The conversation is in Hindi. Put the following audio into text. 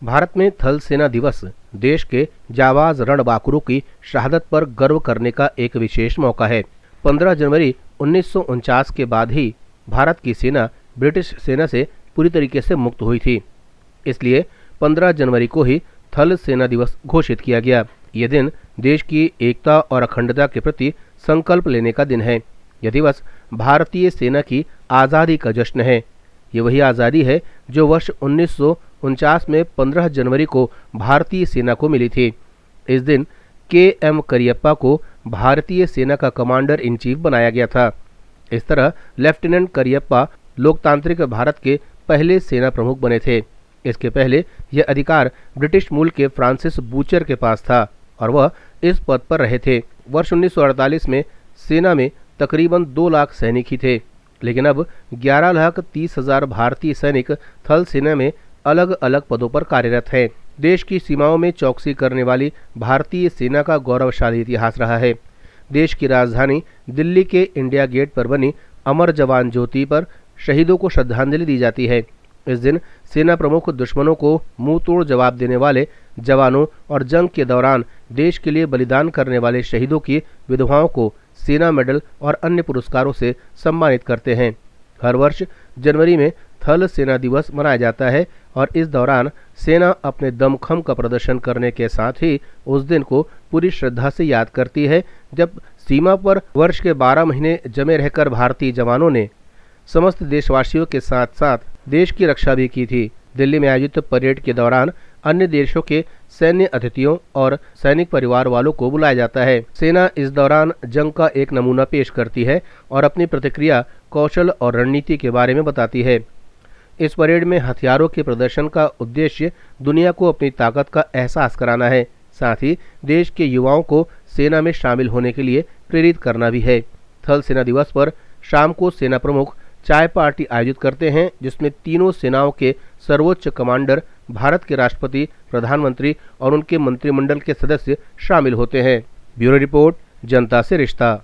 भारत में थल सेना दिवस देश के जाबाज रणबांकुरों की शहादत पर गर्व करने का एक विशेष मौका है। 15 जनवरी 1949 के बाद ही भारत की सेना ब्रिटिश सेना से पूरी तरीके से मुक्त हुई थी। इसलिए 15 जनवरी को ही थल सेना दिवस घोषित किया गया। ये दिन देश की एकता और अखंडता के प्रति संकल्प लेने का दिन है। यह दिवस भारतीय सेना की आज़ादी का जश्न है। ये वही आज़ादी है जो वर्ष 1949 में 15 जनवरी को भारतीय सेना को मिली थी। इस दिन के.एम. करियप्पा को भारतीय सेना का कमांडर इन चीफ बनाया गया था। इस तरह लेफ्टिनेंट करियप्पा लोकतांत्रिक भारत के पहले सेना प्रमुख बने थे। इसके पहले यह अधिकार ब्रिटिश मूल के फ्रांसिस बूचर के पास था और वह इस पद पर रहे थे। वर्ष 1948 में सेना में तकरीबन 2 लाख सैनिक ही थे, लेकिन अब 11,30,000 भारतीय सैनिक थल सेना में अलग अलग पदों पर कार्यरत हैं। देश की सीमाओं में चौकसी करने वाली भारतीय सेना का गौरवशाली इतिहास रहा है। देश की राजधानी दिल्ली के इंडिया गेट पर बनी अमर जवान ज्योति पर शहीदों को श्रद्धांजलि दी जाती है। इस दिन सेना प्रमुख दुश्मनों को मुंह तोड़ जवाब देने वाले जवानों और जंग के दौरान देश के लिए बलिदान करने वाले शहीदों की विधवाओं को सेना मेडल और अन्य पुरस्कारों से सम्मानित करते हैं। हर वर्ष जनवरी में थल सेना दिवस मनाया जाता है और इस दौरान सेना अपने दमखम का प्रदर्शन करने के साथ ही उस दिन को पूरी श्रद्धा से याद करती है, जब सीमा पर वर्ष के 12 महीने जमे रहकर भारतीय जवानों ने समस्त देशवासियों के साथ साथ देश की रक्षा भी की थी। दिल्ली में आयोजित परेड के दौरान अन्य देशों के सैन्य अतिथियों और सैनिक परिवार वालों को बुलाया जाता है। सेना इस दौरान जंग का एक नमूना पेश करती है और अपनी प्रतिक्रिया, कौशल और रणनीति के बारे में बताती है। इस परेड में हथियारों के प्रदर्शन का उद्देश्य दुनिया को अपनी ताकत का एहसास कराना है, साथ ही देश के युवाओं को सेना में शामिल होने के लिए प्रेरित करना भी है। थल सेना दिवस पर शाम को सेना प्रमुख चाय पार्टी आयोजित करते हैं, जिसमें तीनों सेनाओं के सर्वोच्च कमांडर, भारत के राष्ट्रपति, प्रधानमंत्री और उनके मंत्रिमंडल के सदस्य शामिल होते हैं। ब्यूरो रिपोर्ट, जनता से रिश्ता।